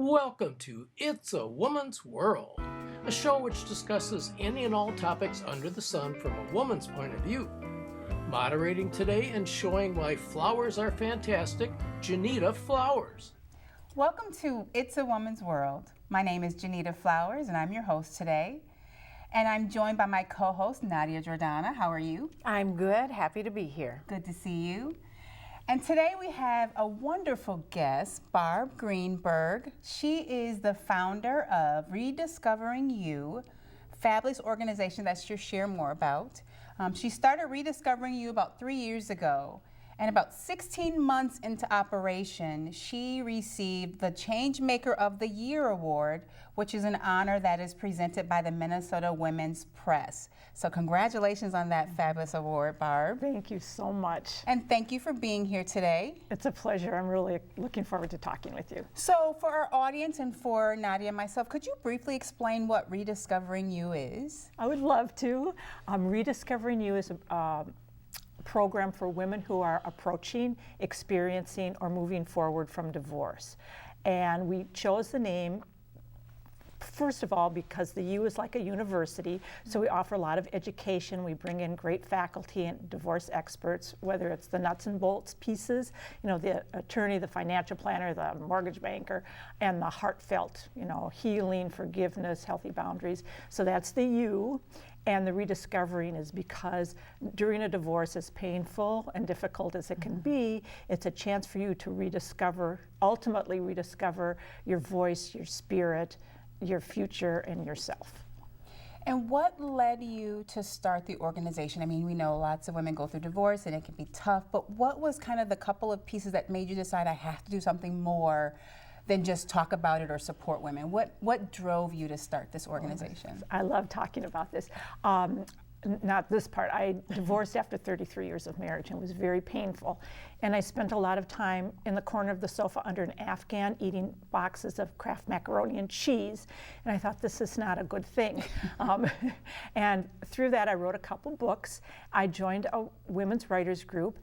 Welcome to It's a Woman's World, a show which discusses any and all topics under the sun from a woman's point of view. Moderating today and showing why flowers are fantastic, Janita Flowers. Welcome to It's a Woman's World. My name is Janita Flowers and I'm your host today. And I'm joined by my co-host, Nadia Giordana. How are you? I'm good. Happy to be here. Good to see you. And today we have a wonderful guest, Barb Greenberg. She is the founder of Rediscovering U, fabulous organization that she'll share more about. She started Rediscovering U about 3 years ago. And about 16 months into operation, she received the Changemaker of the Year Award, which is an honor that is presented by the Minnesota Women's Press. So congratulations on that fabulous award, Barb. Thank you so much. And thank you for being here today. It's a pleasure. I'm really looking forward to talking with you. So for our audience and for Nadia and myself, could you briefly explain what Rediscovering U is? I would love to. Rediscovering You is a program for women who are approaching, experiencing, or moving forward from divorce. And we chose the name, first of all, because the U is like a university, so we offer a lot of education. We bring in great faculty and divorce experts, whether it's the nuts and bolts pieces, the attorney, the financial planner, the mortgage banker, and the heartfelt, healing, forgiveness, healthy boundaries. So that's the U. And the rediscovering is because during a divorce, as painful and difficult as it can be, it's a chance for you to ultimately rediscover your voice, your spirit, your future, and yourself. And what led you to start the organization? I mean, we know lots of women go through divorce and it can be tough, but what was kind of the couple of pieces that made you decide I have to do something more than just talk about it or support women? What drove you to start this organization? I love talking about this. Not this part. I divorced after 33 years of marriage, and it was very painful. And I spent a lot of time in the corner of the sofa under an Afghan eating boxes of Kraft macaroni and cheese. And I thought, this is not a good thing. And through that, I wrote a couple books. I joined a women's writers group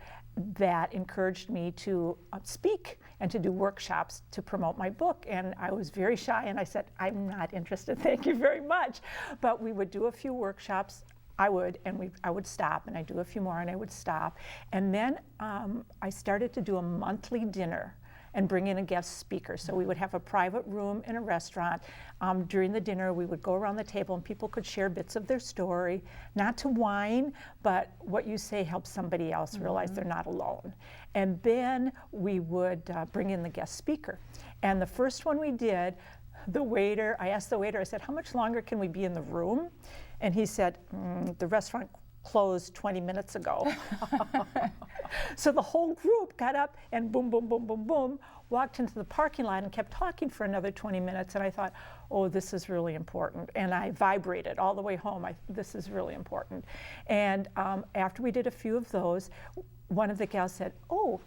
that encouraged me to speak and to do workshops to promote my book. And I was very shy, and I said, I'm not interested, thank you very much. But we would do a few workshops. I would stop, and I'd do a few more, and I would stop. And then I started to do a monthly dinner and bring in a guest speaker. So we would have a private room in a restaurant. During the dinner, we would go around the table and people could share bits of their story, not to whine, but what you say helps somebody else realize they're not alone. And then we would bring in the guest speaker. And the first one we did, I asked the waiter, I said, how much longer can we be in the room? And he said, the restaurant closed 20 minutes ago. So the whole group got up and boom, boom, boom, boom, boom, walked into the parking lot and kept talking for another 20 minutes. And I thought, oh, this is really important. And I vibrated all the way home. This is really important. And after we did a few of those, one of the gals said, oh,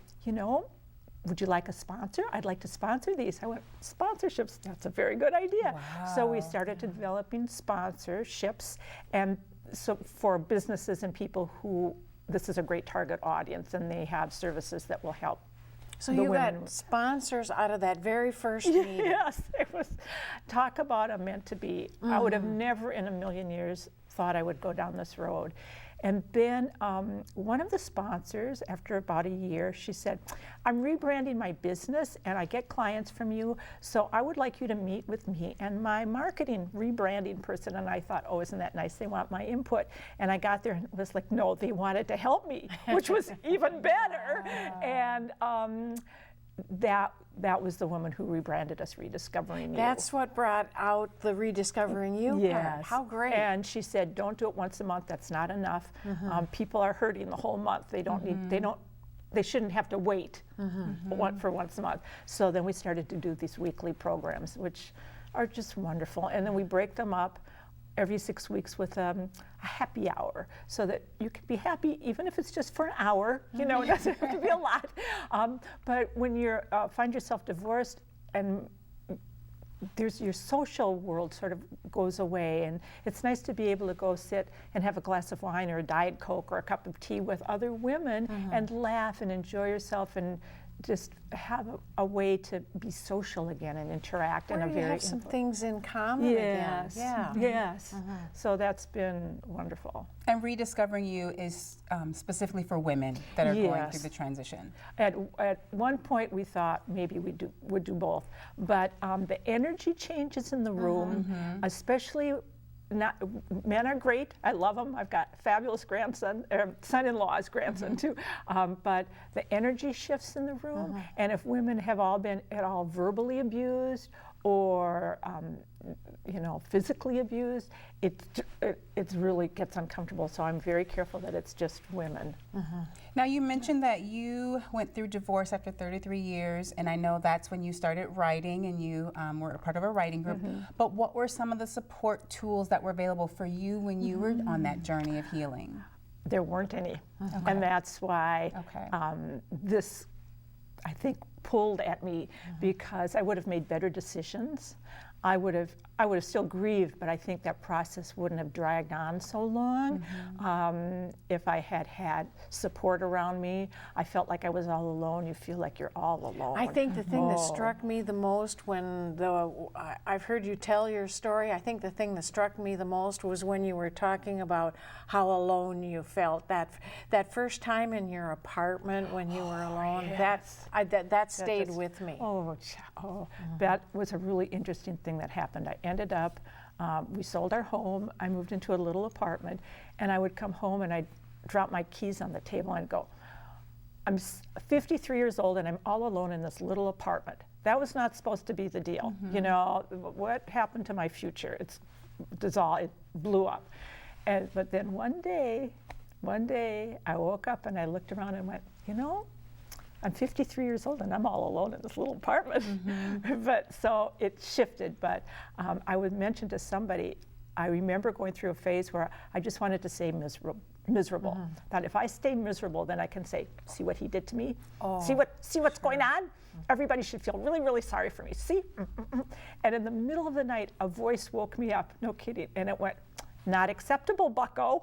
would you like a sponsor? I'd like to sponsor these. I went, sponsorships, that's a very good idea. Wow. So we started developing sponsorships, and so for businesses and people who, this is a great target audience, and they have services that will help. So you got sponsors out of that very first meeting. Yes, it was, talk about a meant to be. I would have never in a million years thought I would go down this road. And then one of the sponsors, after about a year, she said, I'm rebranding my business and I get clients from you, so I would like you to meet with me and my marketing rebranding person. And I thought, oh, isn't that nice? They want my input. And I got there and it was like, no, they wanted to help me, which was even better. And that was the woman who rebranded us Rediscovering You. That's what brought out the Rediscovering You part. Yes. How great. And she said, don't do it once a month, that's not enough. People are hurting the whole month. They shouldn't have to wait for once a month. So then we started to do these weekly programs, which are just wonderful. And then we break them up every 6 weeks with a happy hour, so that you can be happy even if it's just for an hour. It doesn't have to be a lot. But when you find yourself divorced and your social world sort of goes away, and it's nice to be able to go sit and have a glass of wine or a Diet Coke or a cup of tea with other women and laugh and enjoy yourself and just have a way to be social again and interact in a Or you very have some things in common again. yes, Yeah. yes. So that's been wonderful. And Rediscovering You is specifically for women that are going Yes. through the transition. At one point, we thought maybe we would do both, but the energy changes in the room, especially. Men are great. I love them. I've got a fabulous grandson, son-in-law's grandson too. But the energy shifts in the room, and if women have all been at all verbally abused or physically abused, it really gets uncomfortable. So I'm very careful that it's just women. Now, you mentioned that you went through divorce after 33 years, and I know that's when you started writing, and you were a part of a writing group. But what were some of the support tools that were available for you when you were on that journey of healing? There weren't any, and that's why Okay. this, I think, pulled at me because I would have made better decisions. I would have still grieved, but I think that process wouldn't have dragged on so long if I had had support around me. I felt like I was all alone. You feel like you're all alone. I think the thing that struck me the most I've heard you tell your story, I think the thing that struck me the most was when you were talking about how alone you felt. That first time in your apartment when you were alone, that stayed with me. That was a really interesting thing that happened. I ended up, we sold our home, I moved into a little apartment, and I would come home and I'd drop my keys on the table and go, I'm 53 years old and I'm all alone in this little apartment. That was not supposed to be the deal. You know, what happened to my future? It blew up. But then one day I woke up and I looked around and went, I'm 53 years old and I'm all alone in this little apartment. But so it shifted. But I would mention to somebody, I remember going through a phase where I just wanted to say miserable. That if I stay miserable, then I can say, see what he did to me? See what's going on? Everybody should feel really, really sorry for me. See? And in the middle of the night, a voice woke me up, no kidding, and it went, not acceptable, bucko.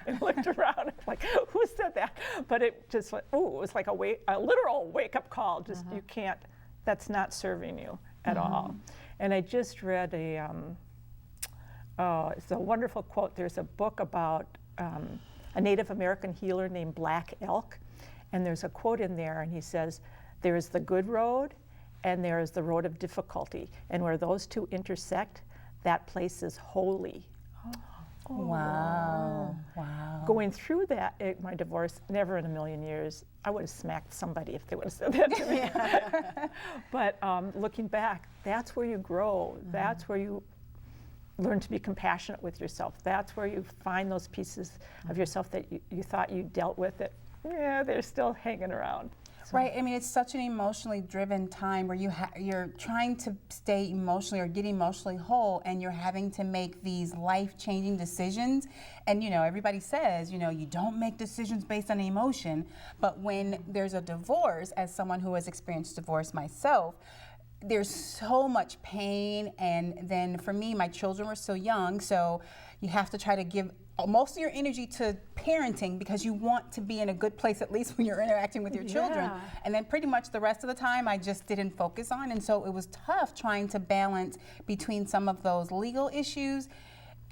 And looked around, like, who said that? But it just went, it was like a literal wake-up call. Just, you can't, that's not serving you at all. And I just read it's a wonderful quote. There's a book about a Native American healer named Black Elk, and there's a quote in there, and he says, there's the good road, and there is the road of difficulty, and where those two intersect, that place is holy. Wow. Wow. Going through that, my divorce, never in a million years, I would have smacked somebody if they would have said that to me. But looking back, that's where you grow. That's where you learn to be compassionate with yourself. That's where you find those pieces of yourself that you thought you dealt with that, they're still hanging around. So. Right. I mean, it's such an emotionally driven time where you're trying to stay emotionally or get emotionally whole, and you're having to make these life-changing decisions. And everybody says, you don't make decisions based on emotion. But when there's a divorce, as someone who has experienced divorce myself, there's so much pain. And then for me, my children were so young, so you have to try to give most of your energy to parenting because you want to be in a good place, at least when you're interacting with your children. And then pretty much the rest of the time I just didn't focus on. And so it was tough trying to balance between some of those legal issues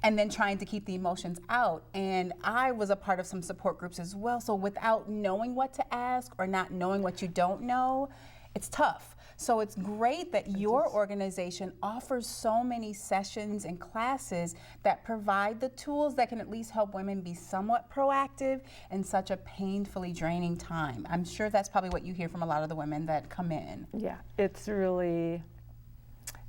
and then trying to keep the emotions out. And I was a part of some support groups as well. So without knowing what to ask or not knowing what you don't know, it's tough. So it's great that your organization offers so many sessions and classes that provide the tools that can at least help women be somewhat proactive in such a painfully draining time. I'm sure that's probably what you hear from a lot of the women that come in. Yeah, it's really,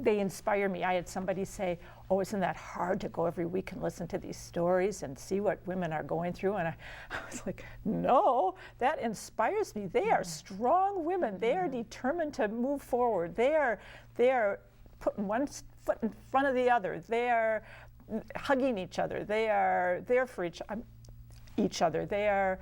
they inspire me. I had somebody say, isn't that hard to go every week and listen to these stories and see what women are going through? And I was like, no, that inspires me. They are strong women. They are determined to move forward. They are putting one foot in front of the other. They are hugging each other. They are there for each other. They are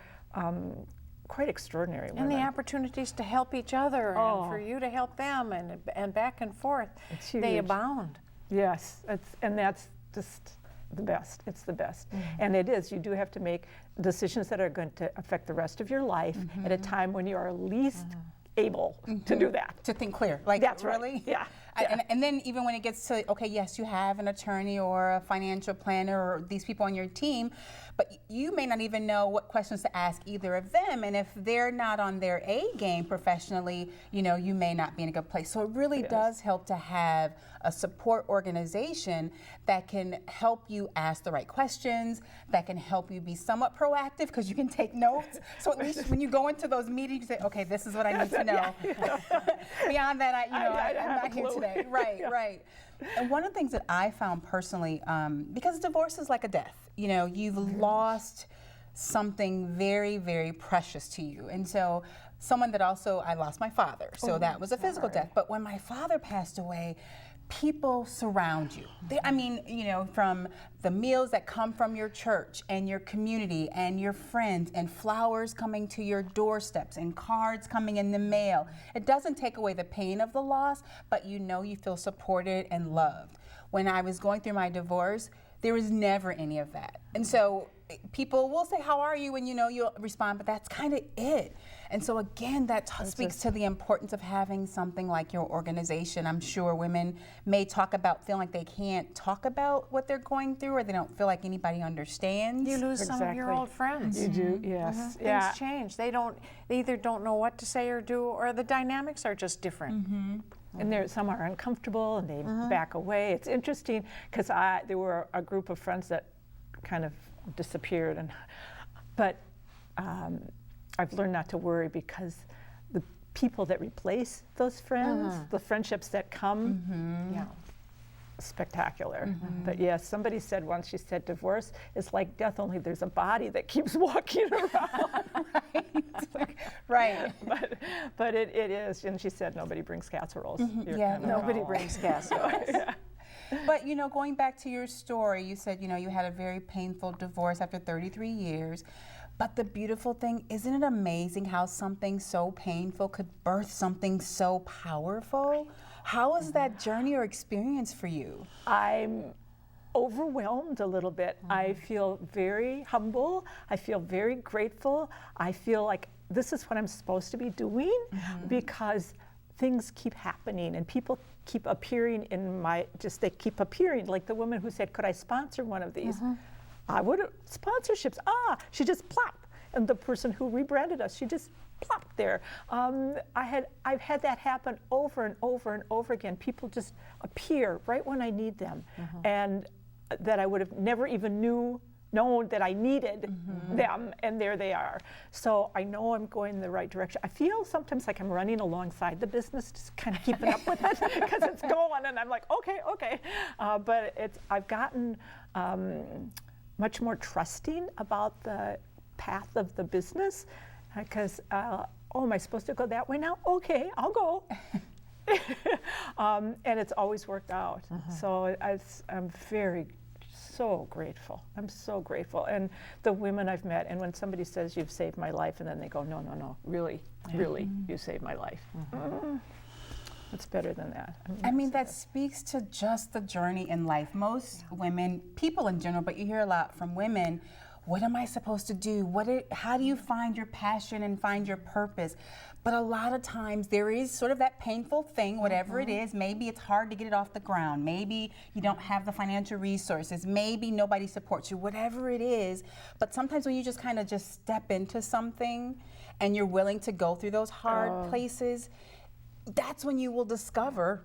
quite extraordinary women. And the opportunities to help each other and for you to help them and back and forth, they abound. Yes, and that's just the best. It's the best. And it is. You do have to make decisions that are going to affect the rest of your life at a time when you are least able to do that. To think clear. Like, That's really? right. Yeah. And then even when it gets to, okay, yes, you have an attorney or a financial planner or these people on your team, but you may not even know what questions to ask either of them. And if they're not on their A game professionally, you know, you may not be in a good place. So it really does help to have a support organization that can help you ask the right questions, that can help you be somewhat proactive because you can take notes. So at least when you go into those meetings, you say, okay, this is what I need to know. Beyond that, I'm not here today. Right, right. And one of the things that I found personally, because divorce is like a death, you know, you've lost something very, very precious to you. And so someone that also, I lost my father, so that was a physical death. But when my father passed away, people surround you. I mean, you know, from the meals that come from your church and your community and your friends and flowers coming to your doorsteps and cards coming in the mail. It doesn't take away the pain of the loss, but you know you feel supported and loved. When I was going through my divorce, there was never any of that. And so people will say, how are you? And you know, you'll respond, but that's kind of it. And so again, that speaks to the importance of having something like your organization. I'm sure women may talk about feeling like they can't talk about what they're going through, or they don't feel like anybody understands. You lose some of your old friends. You do, yes. Things change. They either don't know what to say or do, or the dynamics are just different. And some are uncomfortable and they back away. It's interesting because there were a group of friends that kind of disappeared, but I've learned not to worry because the people that replace those friends, the friendships that come, spectacular. But yes, somebody said once, she said, divorce is like death, only there's a body that keeps walking around. Right. But it is, and she said nobody brings casseroles. Nobody brings casseroles. But you know, going back to your story, you said, you know, you had a very painful divorce after 33 years. But the beautiful thing, isn't it amazing how something so painful could birth something so powerful? How was that journey or experience for you? I'm overwhelmed a little bit. I feel very humble. I feel very grateful. I feel like this is what I'm supposed to be doing because things keep happening and people keep appearing they keep appearing. Like the woman who said, could I sponsor one of these? I would have, sponsorships, she just plopped. And the person who rebranded us, she just plopped there. I've had that happen over and over and over again. People just appear right when I need them. And that I would have never even known that I needed them, and there they are. So I know I'm going in the right direction. I feel sometimes like I'm running alongside the business, just kind of keeping up with it because it's going, and I'm like, okay. But I've gotten much more trusting about the path of the business because, am I supposed to go that way now? Okay, I'll go. And it's always worked out. So I'm so grateful. I'm so grateful. And the women I've met, and when somebody says, you've saved my life, and then they go, no, really, you saved my life. It's better than that. I mean, that speaks to just the journey in life. Most women, people in general, but you hear a lot from women, what am I supposed to do? How do you find your passion and find your purpose? But a lot of times there is sort of that painful thing, whatever it is. Maybe it's hard to get it off the ground. Maybe you don't have the financial resources. Maybe nobody supports you, whatever it is. But sometimes when you just kind of just step into something and you're willing to go through those hard places, that's when you will rediscover.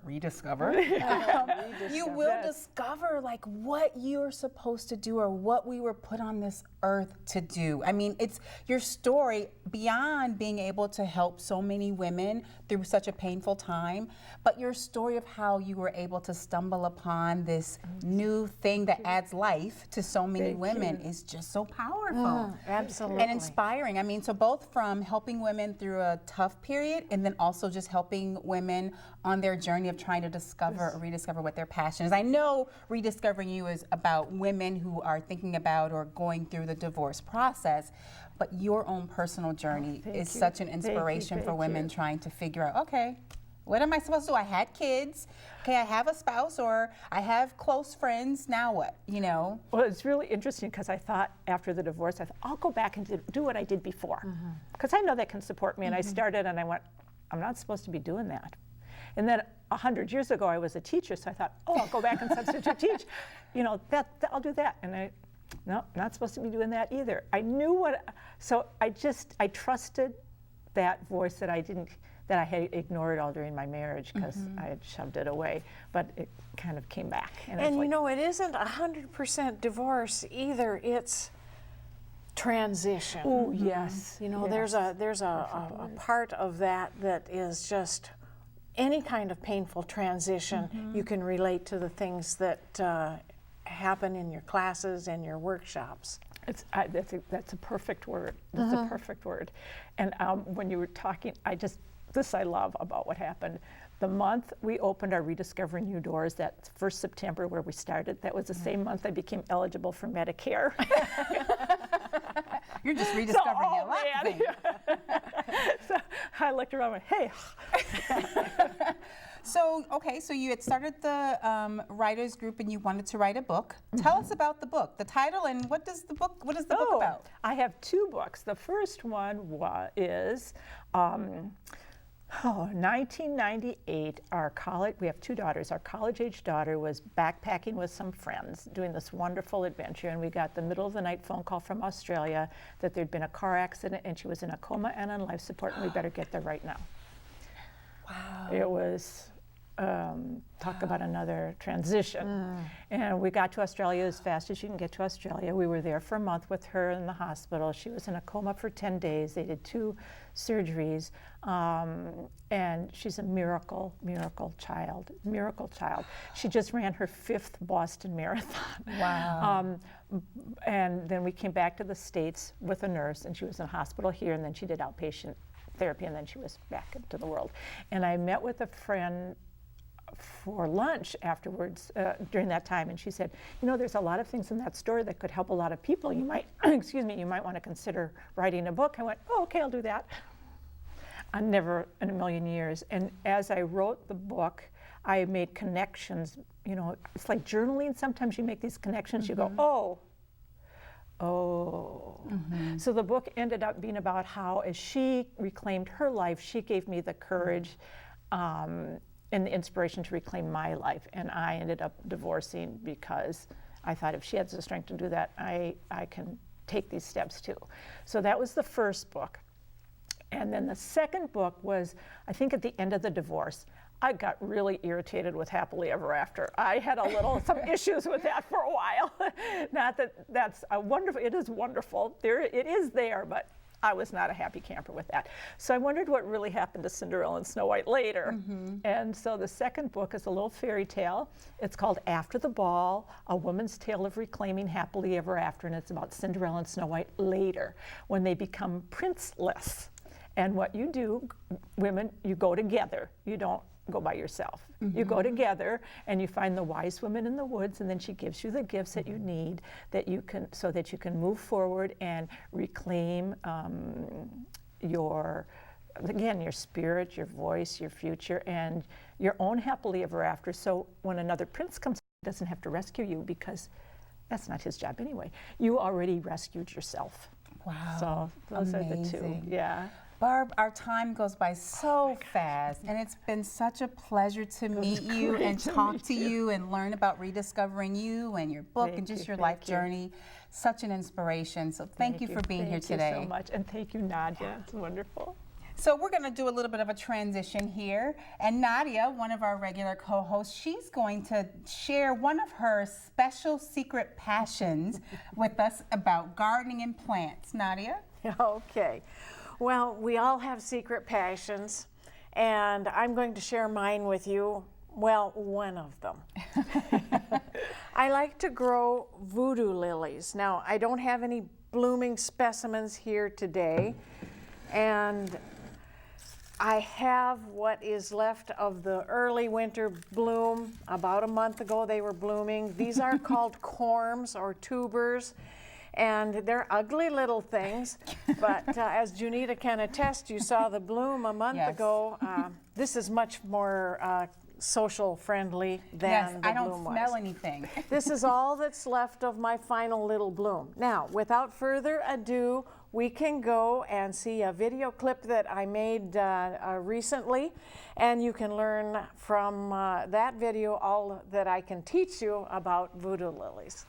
You will discover like what you're supposed to do or what we were put on this earth to do. I mean, it's your story beyond being able to help so many women through such a painful time, but your story of how you were able to stumble upon this new thing that adds life to so many women is just so powerful. Absolutely. And inspiring. I mean, so both from helping women through a tough period and then also just helping women on their journey of trying to discover or rediscover what their passion is. I know Rediscovering You is about women who are thinking about or going through the divorce process, but your own personal journey is such an inspiration for women trying to figure out, okay, What am I supposed to do? I had kids. Okay, I have a spouse or I have close friends. Now what? You know? Well, it's really interesting because I thought after the divorce, I thought, I'll go back and do what I did before. Because I know that can support me. And I started and I went, I'm not supposed to be doing that. And then 100 years ago, I was a teacher. So I thought, oh, I'll go back and substitute teach. You know, I'll do that. And no, not supposed to be doing that either. I knew so I trusted that voice that I had ignored all during my marriage because I had shoved it away, but it kind of came back. And you know, it isn't 100% divorce either. It's transition. Oh, yes. You know, yes. there's a part of that is just any kind of painful transition. You can relate to the things that happen in your classes and your workshops. That's a perfect word. That's a perfect word. And when you were talking, this I love about what happened. The month we opened our Rediscovering U doors, that 1st September where we started, that was the same month I became eligible for Medicare. You're just rediscovering your life. So I looked around and went, hey. So you had started the writers group and you wanted to write a book. Tell us about the book, the title, and what is the book about? I have 2 books. The first one is 1998, we have 2 daughters. Our college-age daughter was backpacking with some friends doing this wonderful adventure, and we got the middle of the night phone call from Australia that there'd been a car accident and she was in a coma and on life support, and we better get there right now. Wow. It was, talk about another transition. And we got to Australia as fast as you can get to Australia. We were there for a month with her in the hospital. She was in a coma for 10 days. They did 2 surgeries. And she's a miracle child. She just ran her 5th Boston Marathon. Wow. And then we came back to the States with a nurse, and she was in a hospital here, and then she did outpatient therapy, and then she was back into the world. And I met with a friend for lunch afterwards during that time, and she said, you know, there's a lot of things in that story that could help a lot of people. You might, you might want to consider writing a book. I went, oh, okay, I'll do that. I never in a million years. And as I wrote the book, I made connections. You know, it's like journaling. Sometimes you make these connections. You go, oh. So the book ended up being about how, as she reclaimed her life, she gave me the courage and the inspiration to reclaim my life. And I ended up divorcing because I thought if she has the strength to do that, I can take these steps too. So that was the first book. And then the second book was, I think at the end of the divorce, I got really irritated with Happily Ever After. I had some issues with that for a while. Not that that's a wonderful, it is wonderful. It is there, but I was not a happy camper with that. So I wondered what really happened to Cinderella and Snow White later. And so the second book is a little fairy tale. It's called After the Ball, A Woman's Tale of Reclaiming Happily Ever After, and it's about Cinderella and Snow White later, when they become princeless. And what you do, women, you go together. You don't go by yourself. You go together and you find the wise woman in the woods, and then she gives you the gifts that you need so that you can move forward and reclaim your spirit, your voice, your future, and your own happily ever after. So when another prince comes, he doesn't have to rescue you, because that's not his job anyway. You already rescued yourself. Wow. So those are the 2. Yeah. Barb, our time goes by so fast, and it's been such a pleasure to meet you and talk to you and learn about Rediscovering You and your book and just your life journey. Such an inspiration. So thank you for being here today. Thank you so much, and thank you, Nadia. It's wonderful. So we're going to do a little bit of a transition here, and Nadia, one of our regular co-hosts, she's going to share one of her special secret passions with us about gardening and plants. Nadia? Okay. Well, we all have secret passions, and I'm going to share mine with you. Well, one of them. I like to grow voodoo lilies. Now, I don't have any blooming specimens here today, and I have what is left of the early winter bloom. About a month ago, they were blooming. These are called corms or tubers. And they're ugly little things, but as Junita can attest, you saw the bloom a month ago. this is much more social friendly than Yes, the I don't bloom was. smell anything. This is all that's left of my final little bloom. Now, without further ado, we can go and see a video clip that I made recently, and you can learn from that video all that I can teach you about voodoo lilies.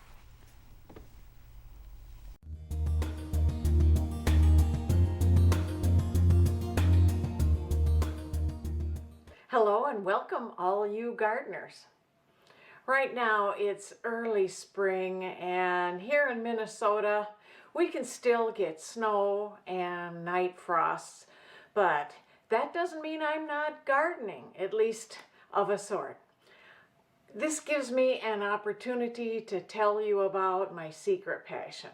Hello and welcome all you gardeners. Right now it's early spring, and here in Minnesota we can still get snow and night frosts, but that doesn't mean I'm not gardening, at least of a sort. This gives me an opportunity to tell you about my secret passion.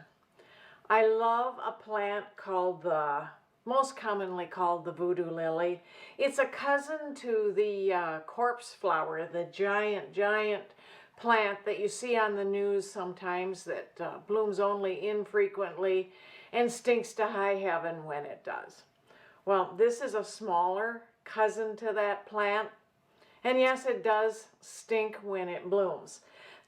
I love a plant most commonly called the voodoo lily. It's a cousin to the corpse flower, the giant plant that you see on the news sometimes that blooms only infrequently and stinks to high heaven when it does. Well, this is a smaller cousin to that plant, and yes, it does stink when it blooms.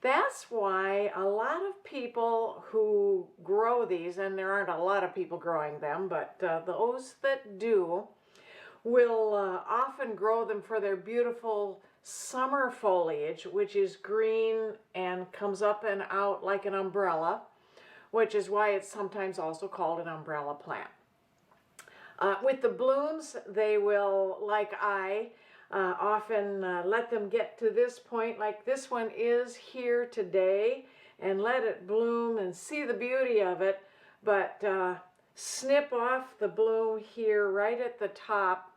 That's why a lot of people who grow these, and there aren't a lot of people growing them, but those that do will often grow them for their beautiful summer foliage, which is green and comes up and out like an umbrella, which is why it's sometimes also called an umbrella plant. With the blooms, they will, like often let them get to this point, like this one is here today, and let it bloom and see the beauty of it, but snip off the bloom here right at the top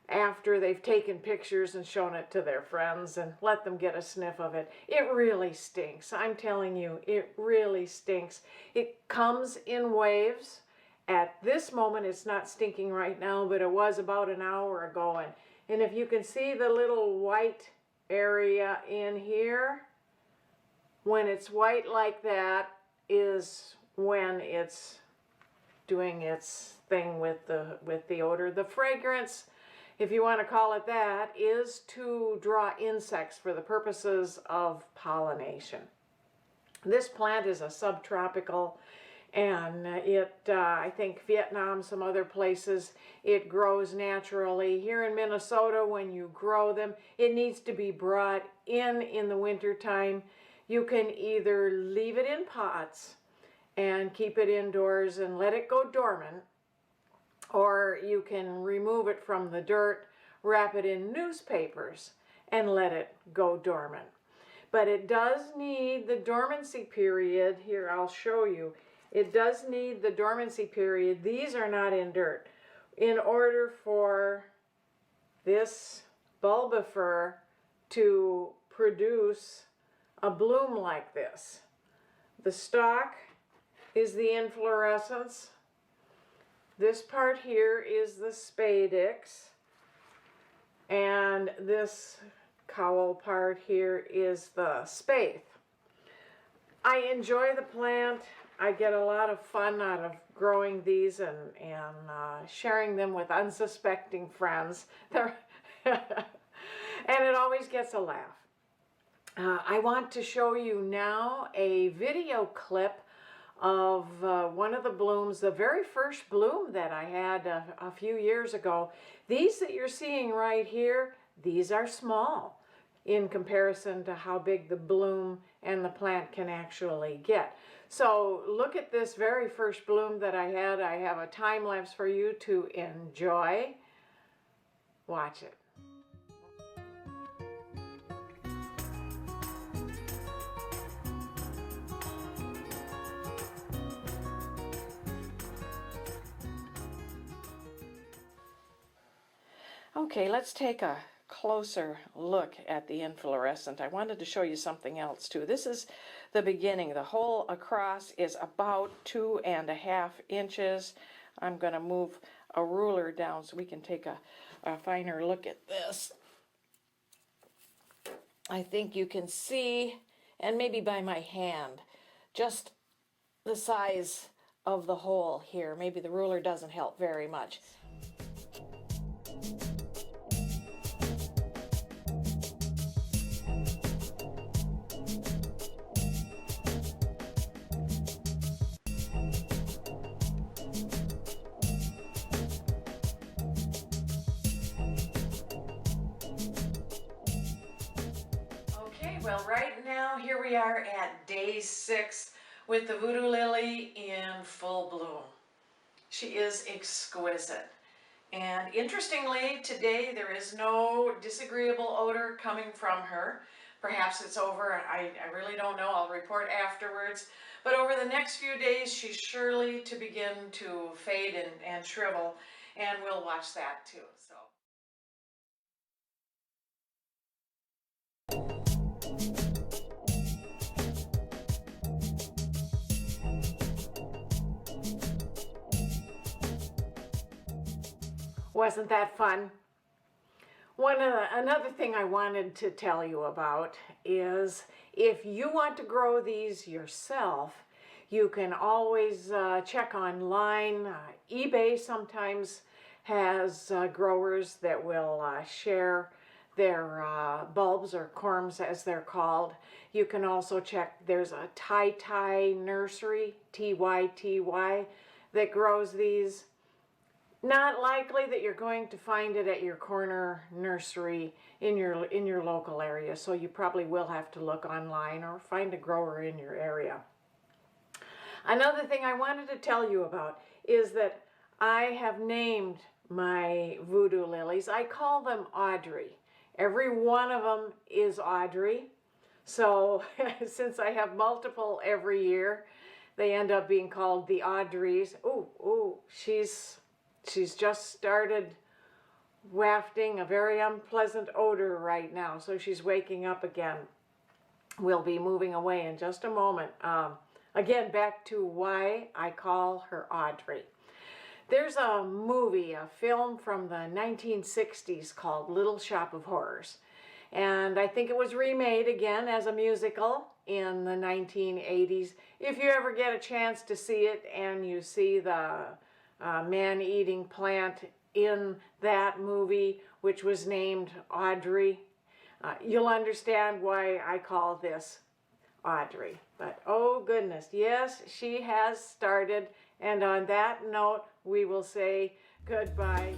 after they've taken pictures and shown it to their friends, and let them get a sniff of it. It really stinks. I'm telling you, it really stinks. It comes in waves. At this moment, it's not stinking right now, but it was about an hour ago, and if you can see the little white area in here, when it's white like that is when it's doing its thing with the odor. The fragrance, if you want to call it that, is to draw insects for the purposes of pollination. This plant is a subtropical, and I think Vietnam, some other places, it grows naturally. Here in Minnesota, when you grow them, it needs to be brought in the winter time. You can either leave it in pots and keep it indoors and let it go dormant, or you can remove it from the dirt, wrap it in newspapers, and let it go dormant. But it does need the dormancy period. Here, I'll show you. It does need the dormancy period. These are not in dirt. In order for this bulbifer to produce a bloom like this. The stalk is the inflorescence. This part here is the spadix, and this cowl part here is the spathe. I enjoy the plant. I get a lot of fun out of growing these and sharing them with unsuspecting friends. And it always gets a laugh. I want to show you now a video clip of one of the blooms, the very first bloom that I had a few years ago. These that you're seeing right here, these are small in comparison to how big the bloom and the plant can actually get. So look at this very first bloom that I had. I have a time lapse for you to enjoy. Watch it. Okay, let's take a closer look at the inflorescent. I wanted to show you something else too. This is the beginning. The hole across is about 2.5 inches. I'm going to move a ruler down so we can take a finer look at this. I think you can see, and maybe by my hand, just the size of the hole here. Maybe the ruler doesn't help very much. Well, right now, here we are at day 6 with the Voodoo Lily in full bloom. She is exquisite. And interestingly, today there is no disagreeable odor coming from her. Perhaps it's over, I really don't know, I'll report afterwards. But over the next few days, she's surely to begin to fade and shrivel, and we'll watch that too. So. Wasn't that fun? Another thing I wanted to tell you about is if you want to grow these yourself, you can always check online. eBay sometimes has growers that will share their bulbs or corms as they're called. You can also check, there's a Ty nursery, Tyty, that grows these. Not likely that you're going to find it at your corner nursery in your local area, so you probably will have to look online or find a grower in your area. Another thing I wanted to tell you about is that I have named my Voodoo Lilies. I call them Audrey. Every one of them is Audrey. So since I have multiple every year, they end up being called the Audreys. Ooh, she's just started wafting a very unpleasant odor right now, so she's waking up again. We'll be moving away in just a moment. Again, back to why I call her Audrey. There's a movie, a film from the 1960s called Little Shop of Horrors. And I think it was remade again as a musical in the 1980s. If you ever get a chance to see it and you see the man-eating plant in that movie, which was named Audrey, you'll understand why I call this Audrey. But oh goodness, yes, she has started. And on that note, we will say goodbye.